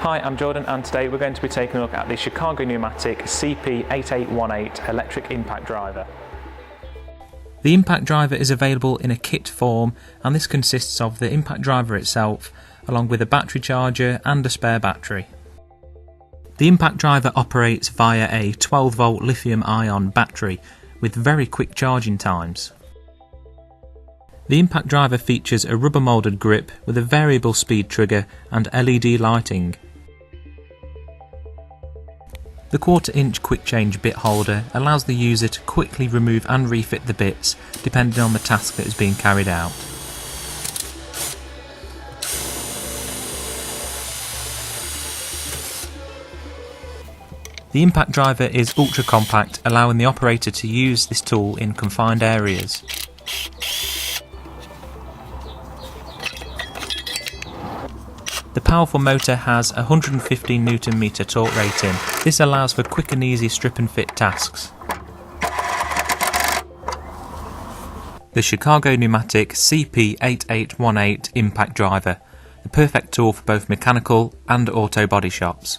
Hi, I'm Jordan and today we're going to be taking a look at the Chicago Pneumatic CP8818 Electric Impact Driver. The impact driver is available in a kit form, and this consists of the impact driver itself along with a battery charger and a spare battery. The impact driver operates via a 12-volt lithium-ion battery with very quick charging times. The impact driver features a rubber moulded grip with a variable speed trigger and LED lighting. The 1/4 inch quick change bit holder allows the user to quickly remove and refit the bits depending on the task that is being carried out. The impact driver is ultra compact, allowing the operator to use this tool in confined areas. The Powerfull motor has a 115 Nm torque rating. This allows for quick and easy strip and fit tasks. The Chicago Pneumatic CP8818 Impact Driver, the perfect tool for both mechanical and auto body shops.